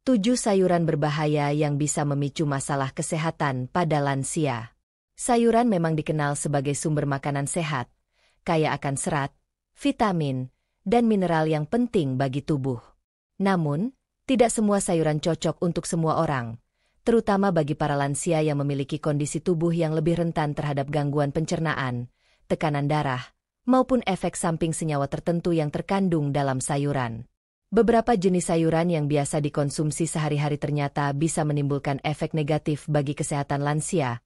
7 sayuran berbahaya yang bisa memicu masalah kesehatan pada lansia. Sayuran memang dikenal sebagai sumber makanan sehat, kaya akan serat, vitamin, dan mineral yang penting bagi tubuh. Namun, tidak semua sayuran cocok untuk semua orang, terutama bagi para lansia yang memiliki kondisi tubuh yang lebih rentan terhadap gangguan pencernaan, tekanan darah, maupun efek samping senyawa tertentu yang terkandung dalam sayuran. Beberapa jenis sayuran yang biasa dikonsumsi sehari-hari ternyata bisa menimbulkan efek negatif bagi kesehatan lansia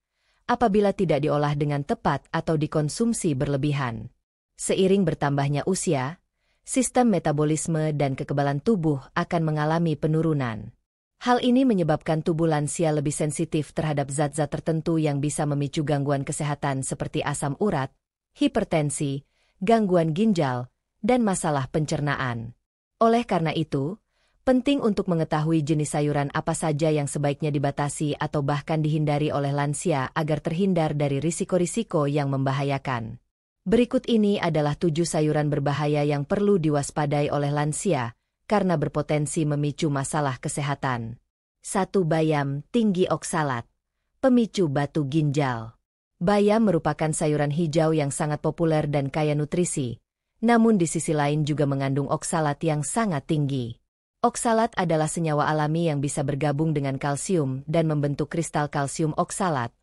apabila tidak diolah dengan tepat atau dikonsumsi berlebihan. Seiring bertambahnya usia, sistem metabolisme dan kekebalan tubuh akan mengalami penurunan. Hal ini menyebabkan tubuh lansia lebih sensitif terhadap zat-zat tertentu yang bisa memicu gangguan kesehatan seperti asam urat, hipertensi, gangguan ginjal, dan masalah pencernaan. Oleh karena itu, penting untuk mengetahui jenis sayuran apa saja yang sebaiknya dibatasi atau bahkan dihindari oleh lansia agar terhindar dari risiko-risiko yang membahayakan. Berikut ini adalah 7 sayuran berbahaya yang perlu diwaspadai oleh lansia karena berpotensi memicu masalah kesehatan. 1. Bayam tinggi oksalat. Pemicu batu ginjal. Bayam merupakan sayuran hijau yang sangat populer dan kaya nutrisi. Namun di sisi lain juga mengandung oksalat yang sangat tinggi. Oksalat adalah senyawa alami yang bisa bergabung dengan kalsium dan membentuk kristal kalsium oksalat,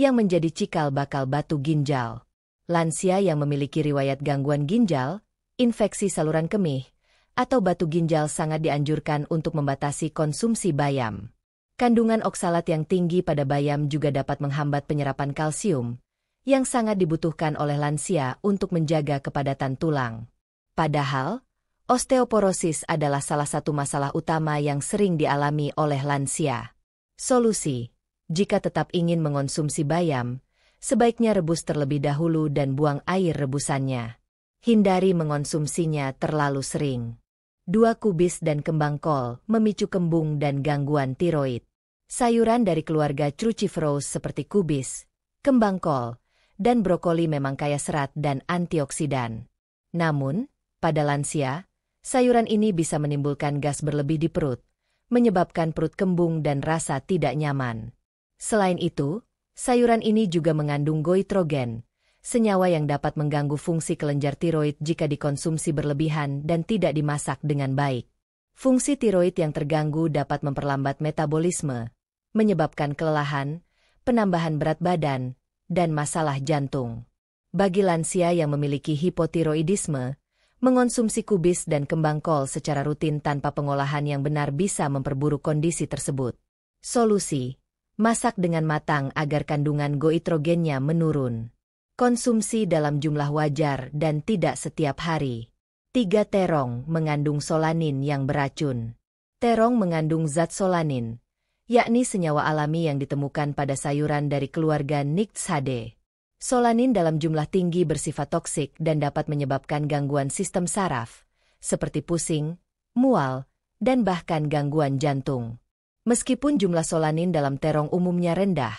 yang menjadi cikal bakal batu ginjal. Lansia yang memiliki riwayat gangguan ginjal, infeksi saluran kemih, atau batu ginjal sangat dianjurkan untuk membatasi konsumsi bayam. Kandungan oksalat yang tinggi pada bayam juga dapat menghambat penyerapan kalsium, yang sangat dibutuhkan oleh lansia untuk menjaga kepadatan tulang. Padahal, osteoporosis adalah salah satu masalah utama yang sering dialami oleh lansia. Solusi: jika tetap ingin mengonsumsi bayam, sebaiknya rebus terlebih dahulu dan buang air rebusannya. Hindari mengonsumsinya terlalu sering. 2. Kubis dan kembang kol memicu kembung dan gangguan tiroid. Sayuran dari keluarga cruciferous seperti kubis, kembang kol, dan brokoli memang kaya serat dan antioksidan. Namun, pada lansia, sayuran ini bisa menimbulkan gas berlebih di perut, menyebabkan perut kembung dan rasa tidak nyaman. Selain itu, sayuran ini juga mengandung goitrogen, senyawa yang dapat mengganggu fungsi kelenjar tiroid jika dikonsumsi berlebihan dan tidak dimasak dengan baik. Fungsi tiroid yang terganggu dapat memperlambat metabolisme, menyebabkan kelelahan, penambahan berat badan, dan masalah jantung. Bagi lansia yang memiliki hipotiroidisme, mengonsumsi kubis dan kembang kol secara rutin tanpa pengolahan yang benar bisa memperburuk kondisi tersebut. Solusi: masak dengan matang agar kandungan goitrogennya menurun. Konsumsi dalam jumlah wajar dan tidak setiap hari. 3. Terong mengandung solanin yang beracun. Terong mengandung zat solanin, yakni senyawa alami yang ditemukan pada sayuran dari keluarga Nixaceae. Solanin dalam jumlah tinggi bersifat toksik dan dapat menyebabkan gangguan sistem saraf, seperti pusing, mual, dan bahkan gangguan jantung. Meskipun jumlah solanin dalam terong umumnya rendah,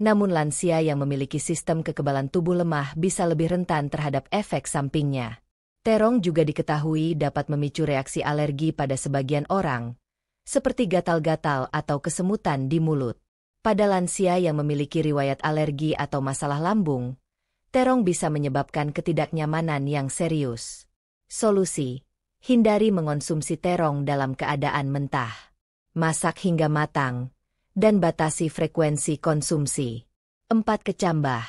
namun lansia yang memiliki sistem kekebalan tubuh lemah bisa lebih rentan terhadap efek sampingnya. Terong juga diketahui dapat memicu reaksi alergi pada sebagian orang, seperti gatal-gatal atau kesemutan di mulut. Pada lansia yang memiliki riwayat alergi atau masalah lambung, terong bisa menyebabkan ketidaknyamanan yang serius. Solusi: hindari mengonsumsi terong dalam keadaan mentah. Masak hingga matang, dan batasi frekuensi konsumsi. 4. Kecambah,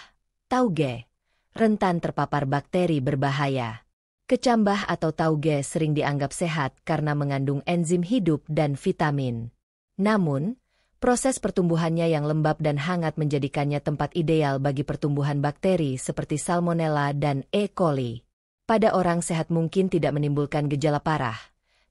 tauge, rentan terpapar bakteri berbahaya. Kecambah atau tauge sering dianggap sehat karena mengandung enzim hidup dan vitamin. Namun, proses pertumbuhannya yang lembab dan hangat menjadikannya tempat ideal bagi pertumbuhan bakteri seperti Salmonella dan E. coli. Pada orang sehat mungkin tidak menimbulkan gejala parah,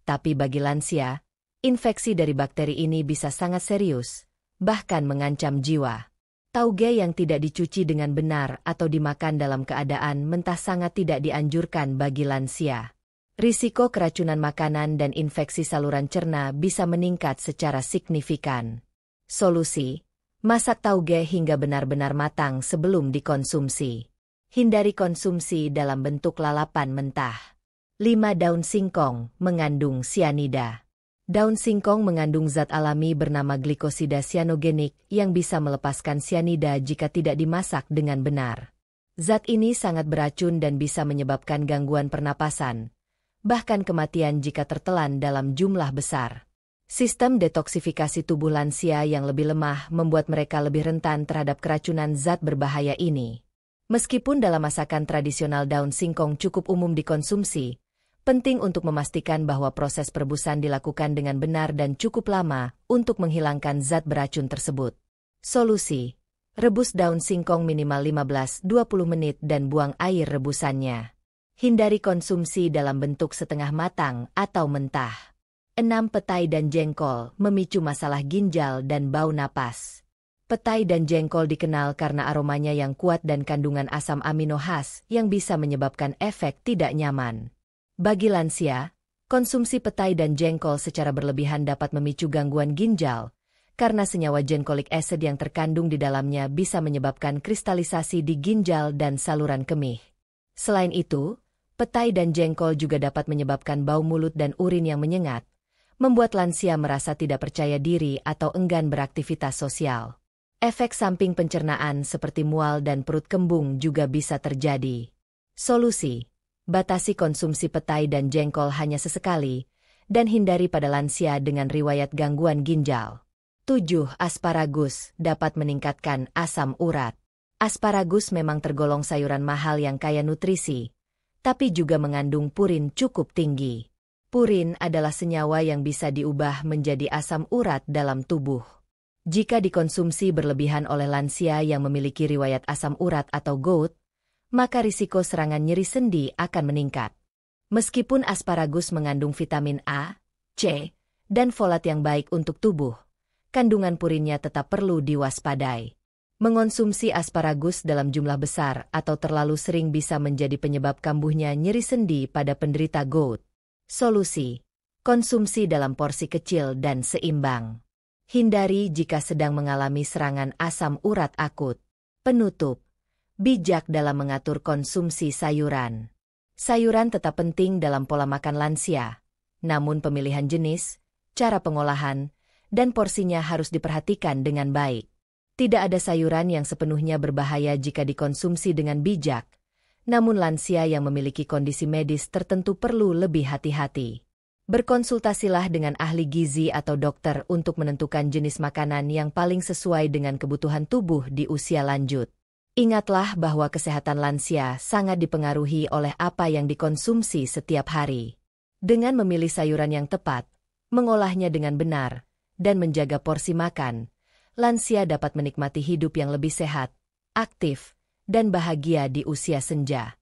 tapi bagi lansia, infeksi dari bakteri ini bisa sangat serius, bahkan mengancam jiwa. Tauge yang tidak dicuci dengan benar atau dimakan dalam keadaan mentah sangat tidak dianjurkan bagi lansia. Risiko keracunan makanan dan infeksi saluran cerna bisa meningkat secara signifikan. Solusi: masak tauge hingga benar-benar matang sebelum dikonsumsi. Hindari konsumsi dalam bentuk lalapan mentah. 5. Daun singkong mengandung sianida. Daun singkong mengandung zat alami bernama glikosida sianogenik yang bisa melepaskan sianida jika tidak dimasak dengan benar. Zat ini sangat beracun dan bisa menyebabkan gangguan pernapasan, bahkan kematian jika tertelan dalam jumlah besar. Sistem detoksifikasi tubuh lansia yang lebih lemah membuat mereka lebih rentan terhadap keracunan zat berbahaya ini. Meskipun dalam masakan tradisional daun singkong cukup umum dikonsumsi, penting untuk memastikan bahwa proses perebusan dilakukan dengan benar dan cukup lama untuk menghilangkan zat beracun tersebut. Solusi: rebus daun singkong minimal 15-20 menit dan buang air rebusannya. Hindari konsumsi dalam bentuk setengah matang atau mentah. 6. Petai dan jengkol memicu masalah ginjal dan bau napas. Petai dan jengkol dikenal karena aromanya yang kuat dan kandungan asam amino khas yang bisa menyebabkan efek tidak nyaman. Bagi lansia, konsumsi petai dan jengkol secara berlebihan dapat memicu gangguan ginjal, karena senyawa jenkolic acid yang terkandung di dalamnya bisa menyebabkan kristalisasi di ginjal dan saluran kemih. Selain itu, petai dan jengkol juga dapat menyebabkan bau mulut dan urin yang menyengat, membuat lansia merasa tidak percaya diri atau enggan beraktivitas sosial. Efek samping pencernaan seperti mual dan perut kembung juga bisa terjadi. Solusi: batasi konsumsi petai dan jengkol hanya sesekali, dan hindari pada lansia dengan riwayat gangguan ginjal. 7. Asparagus dapat meningkatkan asam urat. Asparagus memang tergolong sayuran mahal yang kaya nutrisi, tapi juga mengandung purin cukup tinggi. Purin adalah senyawa yang bisa diubah menjadi asam urat dalam tubuh. Jika dikonsumsi berlebihan oleh lansia yang memiliki riwayat asam urat atau gout, maka risiko serangan nyeri sendi akan meningkat. Meskipun asparagus mengandung vitamin A, C, dan folat yang baik untuk tubuh, kandungan purinnya tetap perlu diwaspadai. Mengonsumsi asparagus dalam jumlah besar atau terlalu sering bisa menjadi penyebab kambuhnya nyeri sendi pada penderita gout. Solusi: konsumsi dalam porsi kecil dan seimbang. Hindari jika sedang mengalami serangan asam urat akut. Penutup: bijak dalam mengatur konsumsi sayuran. Sayuran tetap penting dalam pola makan lansia, namun pemilihan jenis, cara pengolahan, dan porsinya harus diperhatikan dengan baik. Tidak ada sayuran yang sepenuhnya berbahaya jika dikonsumsi dengan bijak, namun lansia yang memiliki kondisi medis tertentu perlu lebih hati-hati. Berkonsultasilah dengan ahli gizi atau dokter untuk menentukan jenis makanan yang paling sesuai dengan kebutuhan tubuh di usia lanjut. Ingatlah bahwa kesehatan lansia sangat dipengaruhi oleh apa yang dikonsumsi setiap hari. Dengan memilih sayuran yang tepat, mengolahnya dengan benar, dan menjaga porsi makan, lansia dapat menikmati hidup yang lebih sehat, aktif, dan bahagia di usia senja.